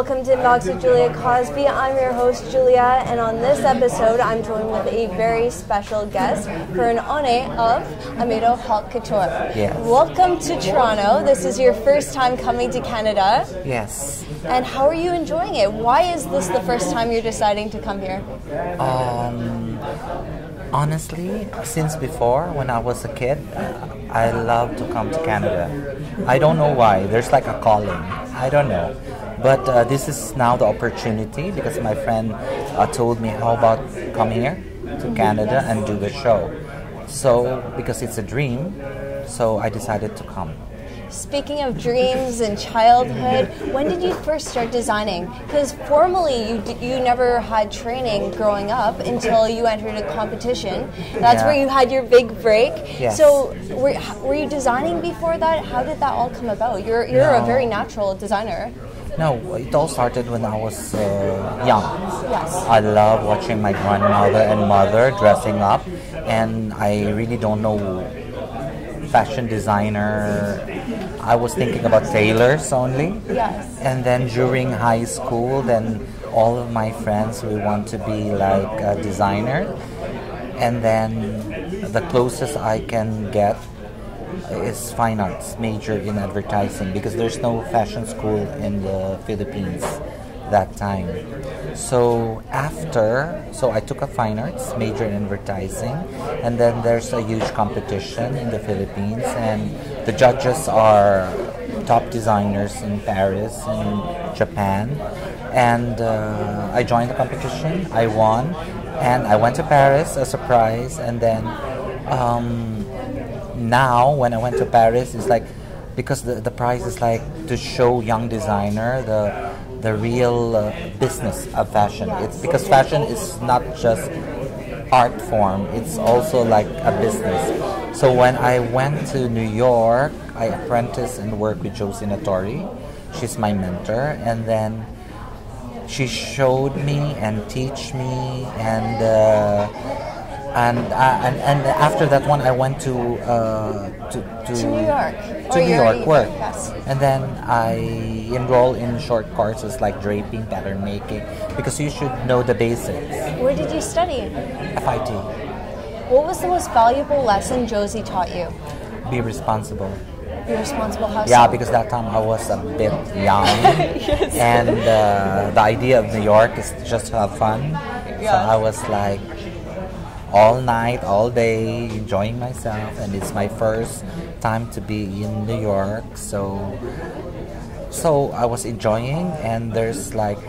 welcome to Inbox with Julia Cosby. I'm your host, Julia, and on this episode, I'm joined with a very special guest, Furne Oné of Amato Couture. Yes. Welcome to Toronto. This is your first time coming to Canada. Yes. And how are you enjoying it? Why is this the first time you're deciding to come here? Honestly, since before, when I was a kid, I love to come to Canada. I don't know why. There's like a calling. I don't know. But this is now the opportunity because my friend told me, how about come here to Canada and do the show? So, because it's a dream, so I decided to come. Speaking of dreams and childhood, when did you first start designing? Because formally, you never had training growing up until you entered a competition. That's where you had your big break. Yes. So were you designing before that? How did that all come about? You're a very natural designer. No, it all started when I was young. Yes. I love watching my grandmother and mother dressing up, and I really don't know fashion designer. I was thinking about tailors only. Yes. And then during high school, then all of my friends, we want to be like a designer. And then the closest I can get is fine arts, major in advertising, because there's no fashion school in the Philippines that time. So I took a fine arts, major in advertising, and then there's a huge competition in the Philippines, and the judges are top designers in Paris and Japan, and I joined the competition, I won, and I went to Paris as a prize, and then now when I went to Paris, it's like, because the prize is like to show young designer the real business of fashion. It's because fashion is not just art form, it's also like a business. So when I went to New York, I apprenticed and worked with Josie Natori. She's my mentor, and then she showed me and teach me, and after that one, I went to New York. To New York work. Yes. And then I enrolled in short courses like draping, pattern making, because you should know the basics. Where did you study? FIT. What was the most valuable lesson Josie taught you? Be responsible. Be responsible. How Yeah, so? because that time I was a bit young, Yes. and the idea of New York is just to have fun. Yeah. So I was like all night, all day, enjoying myself, and it's my first time to be in New York, so I was enjoying. And there's like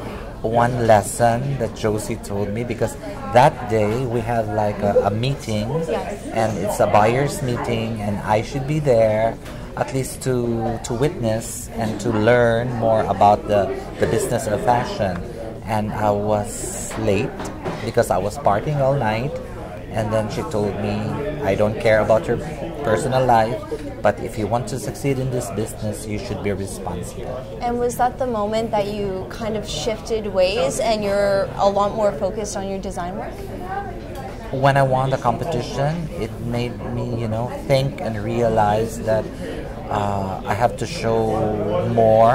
one lesson that Josie told me, because that day we have like a meeting, Yes. and it's a buyer's meeting, and I should be there at least to witness and to learn more about the business of fashion. And I was late because I was partying all night. And then she told me, I don't care about your personal life, but if you want to succeed in this business, you should be responsible. And was that the moment that you kind of shifted ways and you're a lot more focused on your design work? When I won the competition, it made me, think and realize that I have to show more.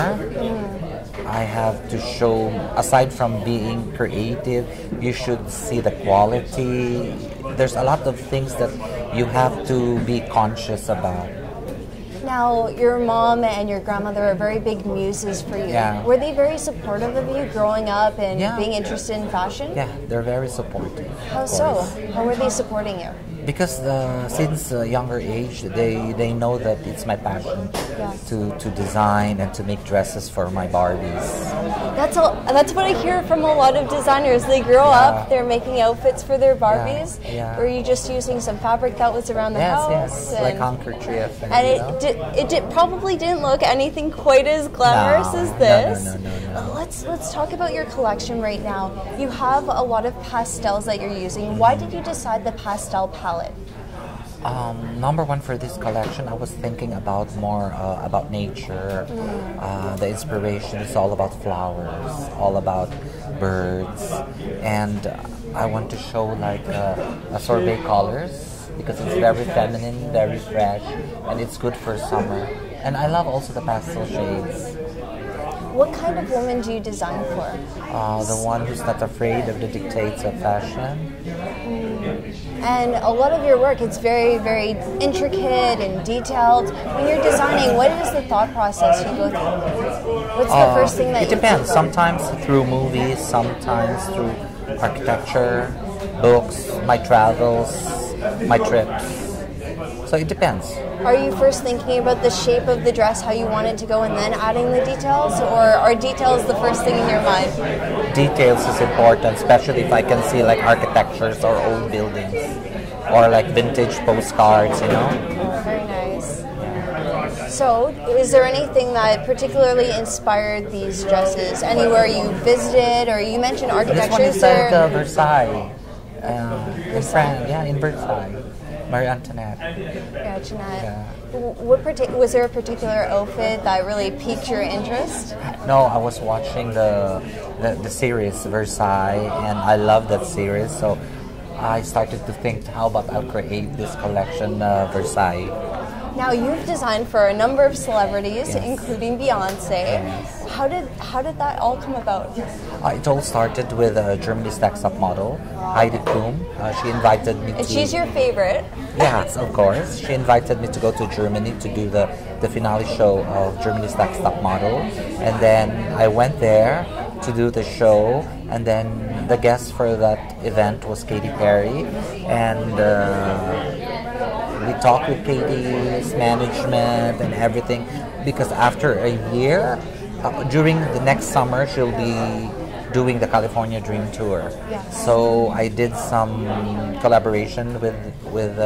I have to show, aside from being creative, you should see the quality. There's a lot of things that you have to be conscious about. Now, your mom and your grandmother are very big muses for you. Yeah. Were they very supportive of you growing up and Yeah. being interested in fashion? Yeah, they're very supportive. How of so? course. How were they supporting you? Because since a younger age, they know that it's my passion to design and to make dresses for my Barbies. That's what I hear from a lot of designers. They grow up, they're making outfits for their Barbies. Yeah. Were you just using some fabric that was around the house? Yes, like handkerchief. And it probably didn't look anything quite as glamorous as this. No. Let's talk about your collection right now. You have a lot of pastels that you're using. Why did you decide the pastel palette? Number one, for this collection, I was thinking about more about nature. The inspiration is all about flowers, all about birds, and I want to show like a sorbet colors, because it's very feminine, very fresh, and it's good for summer. And I love also the pastel shades. What kind of woman do you design for? The one who's not afraid of the dictates of fashion. And a lot of your work, it's very, very intricate and detailed. When you're designing, what is the thought process you go through? What's the first thing that it depends. Sometimes through movies, sometimes through architecture, books, my travels, my trips. So it depends. Are you first thinking about the shape of the dress, how you want it to go, and then adding the details? Or are details the first thing in your mind? Details is important, especially if I can see like architectures or old buildings or like vintage postcards, you know. Oh, very nice. So, is there anything that particularly inspired these dresses? Anywhere you visited, or you mentioned architecture? This one is at Versailles. In France, in Versailles. Marie Antoinette. Yeah. Was there a particular outfit that really piqued your interest? No, I was watching the series Versailles, and I love that series. So I started to think, how about I'll create this collection, Versailles. Now you've designed for a number of celebrities, Yes. including Beyonce. Yes. How did that all come about? It all started with Germany's next top model, Heidi Klum. She invited me to... And she's your favorite. Yes, of course. She invited me to go to Germany to do the finale show of Germany's Next Top Model. And then I went there to do the show, and then the guest for that event was Katy Perry. And we talked with Katy's management and everything, because after a year, during the next summer, she'll be doing the California Dream Tour. Yes. So I did some collaboration with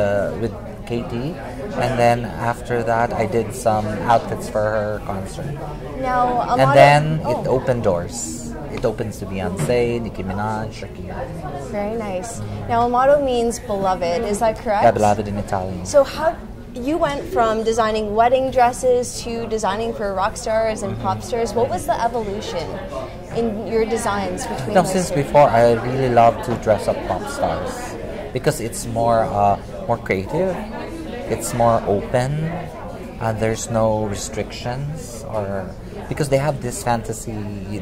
Katy, and then after that I did some outfits for her concert. Now, Amato, And then it opened doors. It opens to Beyonce, Nicki Minaj, Shakira. Very nice. Now, Amato means beloved. Is that correct? Yeah, beloved in Italian. So how you went from designing wedding dresses to designing for rock stars and pop stars. What was the evolution in your designs between those Since two? before, I really love to dress up pop stars because it's more creative, it's more open, and there's no restrictions, or because they have this fantasy,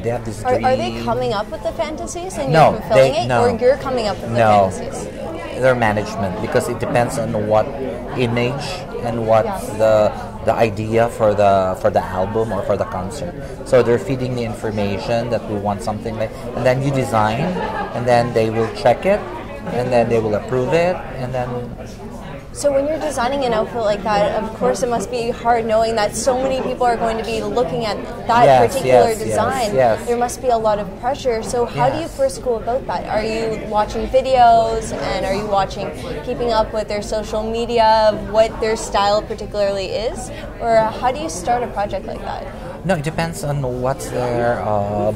they have this dream. Are they coming up with the fantasies and No, you're fulfilling it, no. or you're coming up with the No. fantasies? Their management, because it depends on what image and what Yes. the idea for the album or for the concert. So they're feeding the information that we want something like, and then you design, and then they will check it, and then they will approve it, and then. So when you're designing an outfit like that, of course it must be hard knowing that so many people are going to be looking at that Yes, particular yes, design. yes. There must be a lot of pressure. So how do you Yes. first go about that? Are you watching videos, and are you keeping up with their social media, what their style particularly is? Or how do you start a project like that? No, it depends on what's their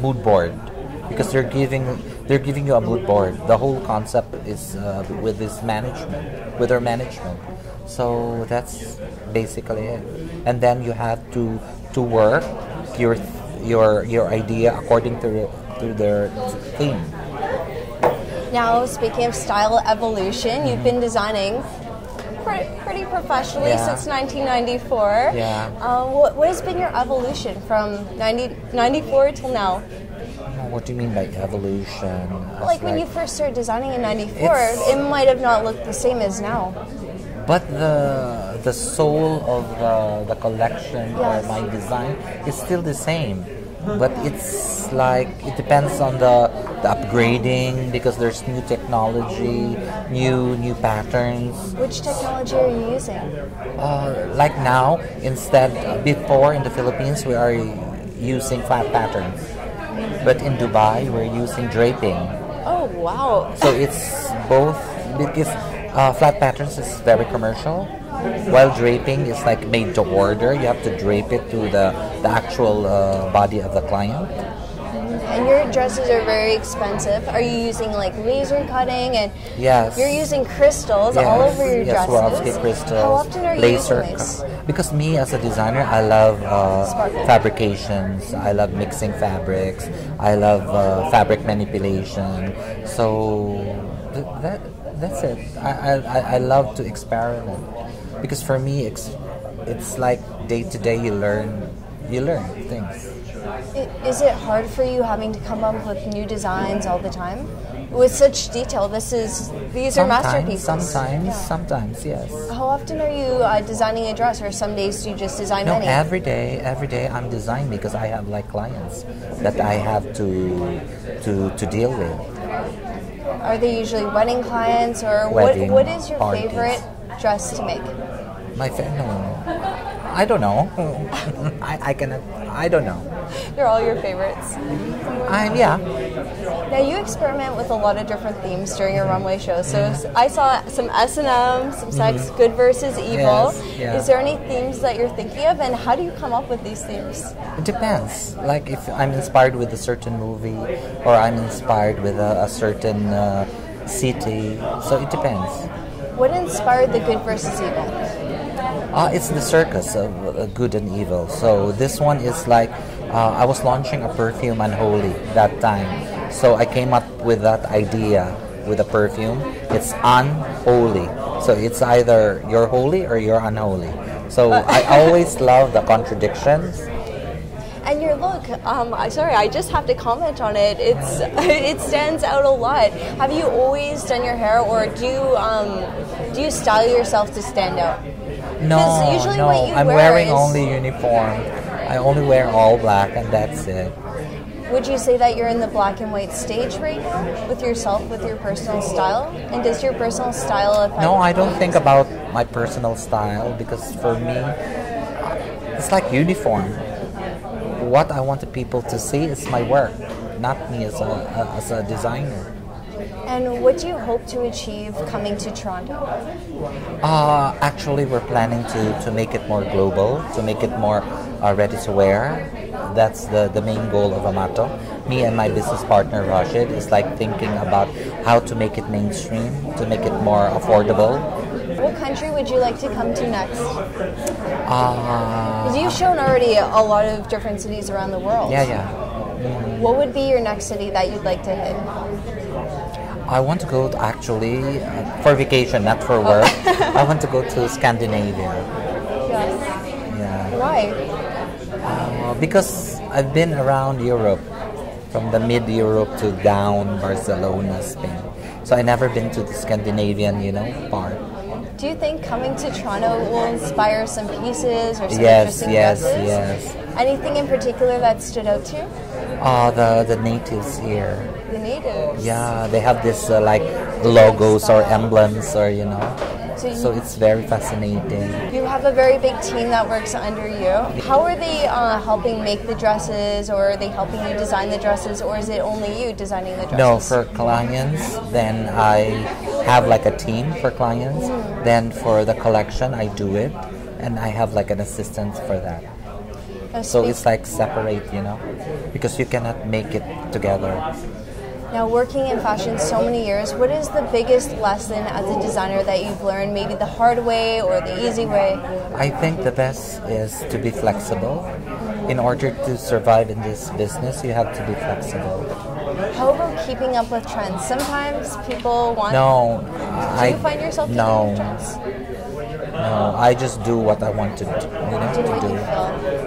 mood board, because they're giving you a mood board. The whole concept is with this management, with their management. So that's basically it. And then you have to work your idea according to their theme. Now, speaking of style evolution, you've been designing pretty professionally Yeah. since 1994. Yeah. What has been your evolution from 94 till now? What do you mean by evolution? Like when you first started designing in 94, It's- it might have not looked the same as now. But the soul of the collection or Yes. my design is still the same. But it's like it depends on the upgrading, because there's new technology, new patterns. Which technology are you using? Like now, before in the Philippines we are using flat patterns, but in Dubai we're using draping. Oh, wow. So it's both, because flat patterns is very commercial, while draping is like made to order. You have to drape it to the actual body of the client. And your dresses are very expensive. Are you using like laser cutting? And Yes. you're using crystals all over your yes, dresses. Swarovski crystals. How often are you laser using this? Because me as a designer, I love Sparkle. fabrications. I love mixing fabrics. I love fabric manipulation. So that's it. I love to experiment, because for me it's like day to day you learn you learn things. Is it hard for you having to come up with new designs all the time? With such detail, these are masterpieces. Sometimes, yes. How often are you designing a dress, or some days do you just design No, many? every day I'm designing because I have like clients that I have to deal with. Are they usually wedding clients, or Wedding what is your parties. favorite dress to make? No, I don't know. I don't know. They're all your favorites. Yeah. Now you experiment with a lot of different themes during your runway show. So I saw some S&M, some sex, good versus evil. Yes, yeah. Is there any themes that you're thinking of, and how do you come up with these themes? It depends. Like if I'm inspired with a certain movie, or I'm inspired with a certain city. So it depends. What inspired the good versus evil? It's the circus of good and evil. So this one is like, I was launching a perfume unholy that time. So I came up with that idea with a perfume. It's unholy. So it's either you're holy or you're unholy. So I always love the contradictions. And your look, sorry, I just have to comment on it. It stands out a lot. Have you always done your hair, or do you style yourself to stand out? No, I'm wearing only uniform. I only wear all black, and that's it. Would you say that you're in the black and white stage right now with yourself, with your personal style? And does your personal style affect? No, I don't think about my personal style, because for me, it's like uniform. What I want the people to see is my work, not me as a designer. And what do you hope to achieve coming to Toronto? Actually, we're planning to make it more global, to make it more ready to wear. That's the main goal of Amato. Me and my business partner Rashid is like thinking about how to make it mainstream, to make it more affordable. What country would you like to come to next? Because you've shown already a lot of different cities around the world. Yeah. What would be your next city that you'd like to hit? I want to go actually for vacation, not for work. I want to go to Scandinavia. Yes. Yeah. Why? Because I've been around Europe, from the mid-Europe to down Barcelona, Spain. So I never been to the Scandinavian, part. Do you think coming to Toronto will inspire some pieces or some interesting dresses? Yes. Anything in particular that stood out to you? The natives here. The natives? Yeah, they have this like logos or emblems or So it's very fascinating. You have a very big team that works under you. How are they helping make the dresses, or are they helping you design the dresses, or is it only you designing the dresses? No, for clients, then I have like a team for clients. Then for the collection, I do it, and I have like an assistant for that. So it's like separate, because you cannot make it together. Now, working in fashion so many years, what is the biggest lesson as a designer that you've learned, maybe the hard way or the easy way? I think the best is to be flexible. In order to survive in this business, you have to be flexible. How about keeping up with trends? Sometimes people want... No. Do you find yourself keeping up with trends? No, I just do what I want to do. Do what you feel.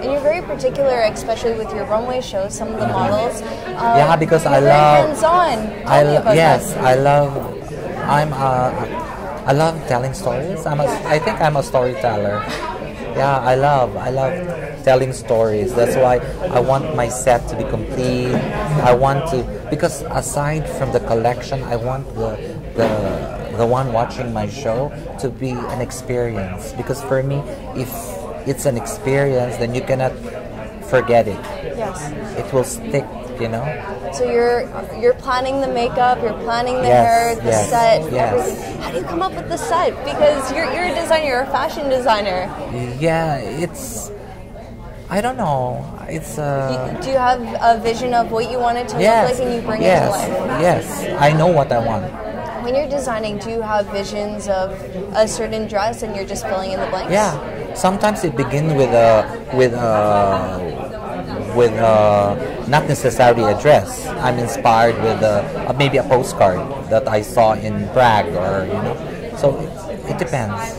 And you're very particular, especially with your runway shows, some of the models. Yeah, because I love... hands-on. Tell me about that. I love telling stories. I think I'm a storyteller. Yeah, I love telling stories. That's why I want my set to be complete. Because aside from the collection, I want the one watching my show to be an experience. Because for me, if it's an experience, then you cannot forget it. Yes. It will stick, So you're planning the makeup, you're planning the hair, the set, everything. How do you come up with the set? Because you're a designer, you're a fashion designer. Yeah, I don't know. Do you have a vision of what you want it to look like, and you bring it to life? Yes, I know what I want. When you're designing, do you have visions of a certain dress and you're just filling in the blanks? Yeah, sometimes it begins with not necessarily a dress. I'm inspired with maybe a postcard that I saw in Prague, or So it depends.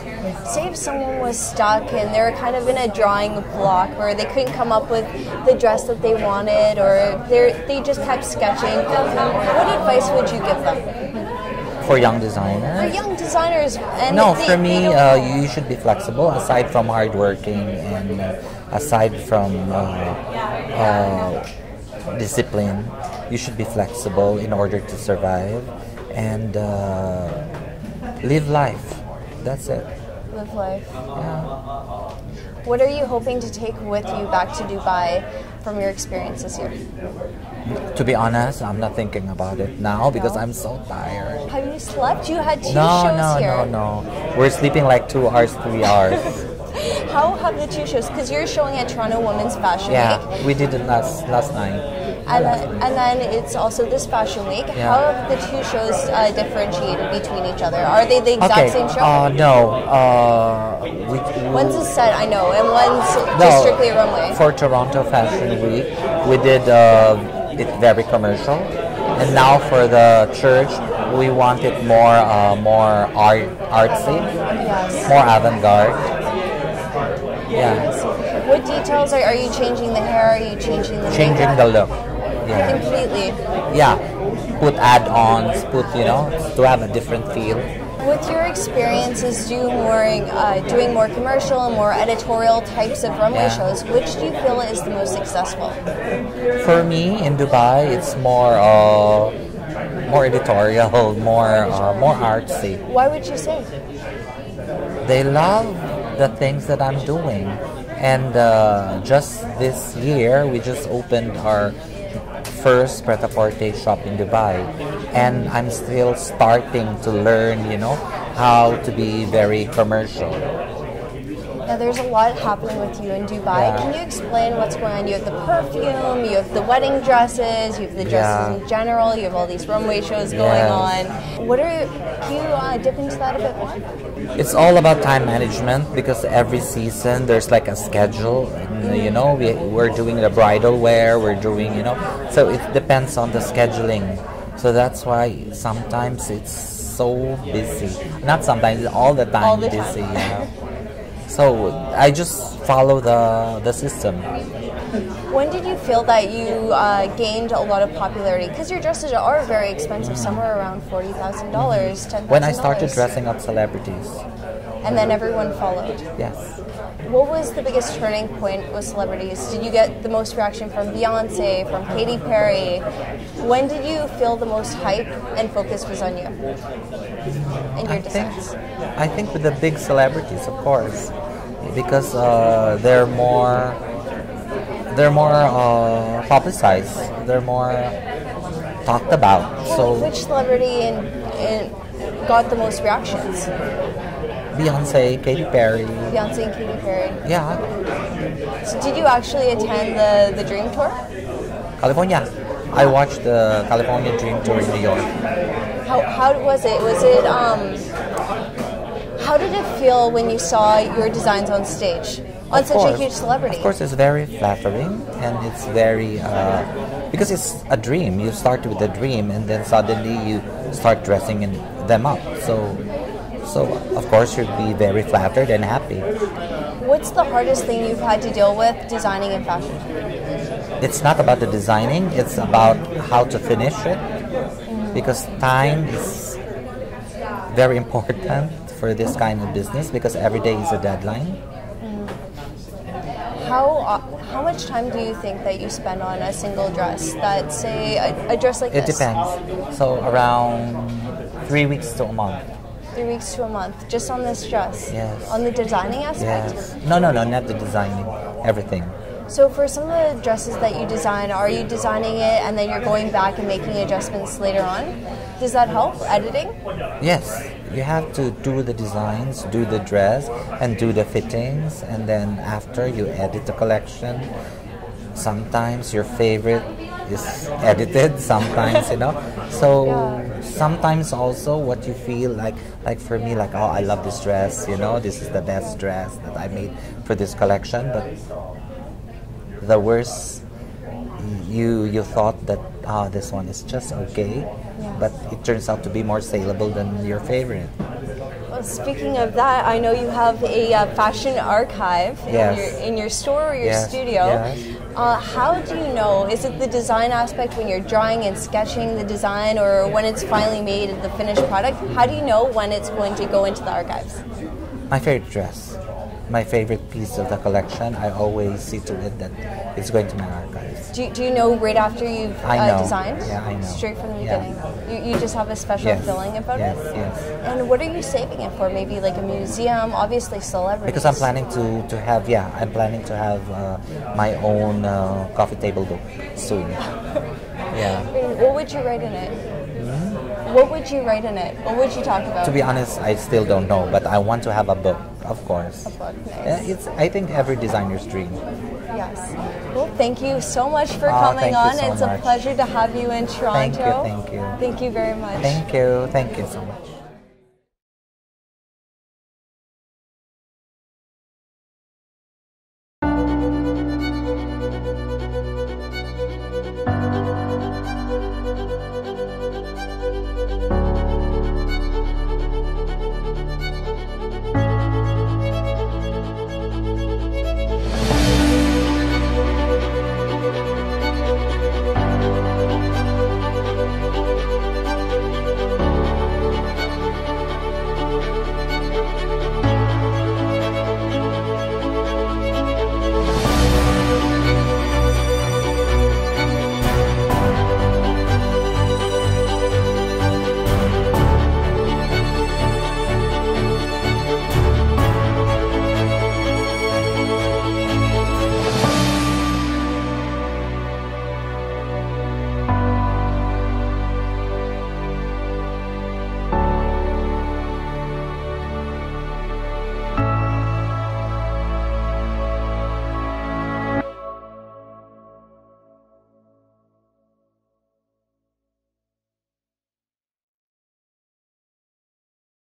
say if someone was stuck and they were kind of in a drawing block where they couldn't come up with the dress that they wanted, or they just kept sketching, what advice would you give them? For young designers? For young designers. And no, for me, you should be flexible, aside from hardworking and aside from discipline. You should be flexible in order to survive and live life. That's it. Live life. Yeah. What are you hoping to take with you back to Dubai from your experience this year? To be honest, I'm not thinking about it now because I'm so tired. Have you slept? You had two shows here. No. We're sleeping like 2 hours, 3 hours. How have the two shows? Because you're showing at Toronto Women's Fashion Week. Yeah, we did it last night. And then it's also this Fashion Week. Yeah. How have the two shows differentiated between each other? Are they the exact same show? No. One's a set, I know, and one's just strictly a runway. For Toronto Fashion Week, we did it very commercial, and now for the church, we want it more artsy, more avant-garde. Yeah. What details are you changing the hair? Are you changing the Changing the look. Yeah. Completely. Yeah. Put add-ons, to have a different feel. With your experiences doing more commercial and more editorial types of runway shows, which do you feel is the most successful? For me, in Dubai, it's more editorial, more artsy. Why would you say? They love the things that I'm doing. And just this year, we just opened our first pret-a-porter shop in Dubai, and I'm still starting to learn, how to be very commercial. Now, there's a lot happening with you in Dubai. Yeah. Can you explain what's going on? You have the perfume, you have the wedding dresses, you have the dresses in general, you have all these runway shows going on. Can you dip into that a bit more? It's all about time management because every season there's like a schedule. We're doing the bridal wear, we're doing, so it depends on the scheduling. So that's why sometimes it's so busy. Not sometimes, all the time busy. So I just follow the system. When did you feel that you gained a lot of popularity? Because your dresses are very expensive, somewhere around $40,000, $10,000. When I started dressing up celebrities. And then everyone followed? Yes. What was the biggest turning point with celebrities? Did you get the most reaction from Beyonce, from Katy Perry? When did you feel the most hype and focus was on you in your designs? I think with the big celebrities, of course, because they're more publicized, they're more talked about. So which celebrity got the most reactions? Beyonce, Katy Perry. Beyonce and Katy Perry. Yeah. So did you actually attend the Dream Tour? California. I watched the California Dream Tour in New York. How was it? How did it feel when you saw your designs on stage? On such a huge celebrity? Of course, it's very flattering, and it's very because it's a dream. You start with a dream, and then suddenly you start dressing them up. So of course you'd be very flattered and happy. What's the hardest thing you've had to deal with designing in fashion? It's not about the designing; it's about how to finish it, because time is very important for this kind of business because every day is a deadline. How much time do you think that you spend on a single dress? That, say, a dress like this? It depends. So around 3 weeks to a month. 3 weeks to a month, just on this dress? Yes. On the designing aspect? Yes. No, not the designing. Everything. So for some of the dresses that you design, are you designing it and then you're going back and making adjustments later on? Does that help, editing? Yes. You have to do the designs, do the dress, and do the fittings, and then after you edit the collection. Sometimes your favorite is edited, sometimes, So sometimes also what you feel like for me, oh, I love this dress, this is the best dress that I made for this collection, but the worst, you thought that this one is just okay, but it turns out to be more saleable than your favorite. Speaking of that, I know you have a fashion archive in your store or your studio. Yes. How do you know? Is it the design aspect when you're drawing and sketching the design, or when it's finally made the finished product? How do you know when it's going to go into the archives? My favorite dress, my favorite piece of the collection, I always see to it that it's going to my archives. Do you know right after you've designed? Yeah, I know. Straight from the beginning? You just have a special feeling about it? Yes. And what are you saving it for? Maybe like a museum, obviously celebrities? Because I'm planning to have my own coffee table book soon. Yeah. What would you write in it? What would you write in it? What would you talk about? To be honest, I still don't know, but I want to have a book, of course. A book, nice. It's, I think, every designer's dream. Yes. Well, thank you so much for coming on. It's a pleasure to have you in Toronto. Thank you. Thank you very much. Thank you so much.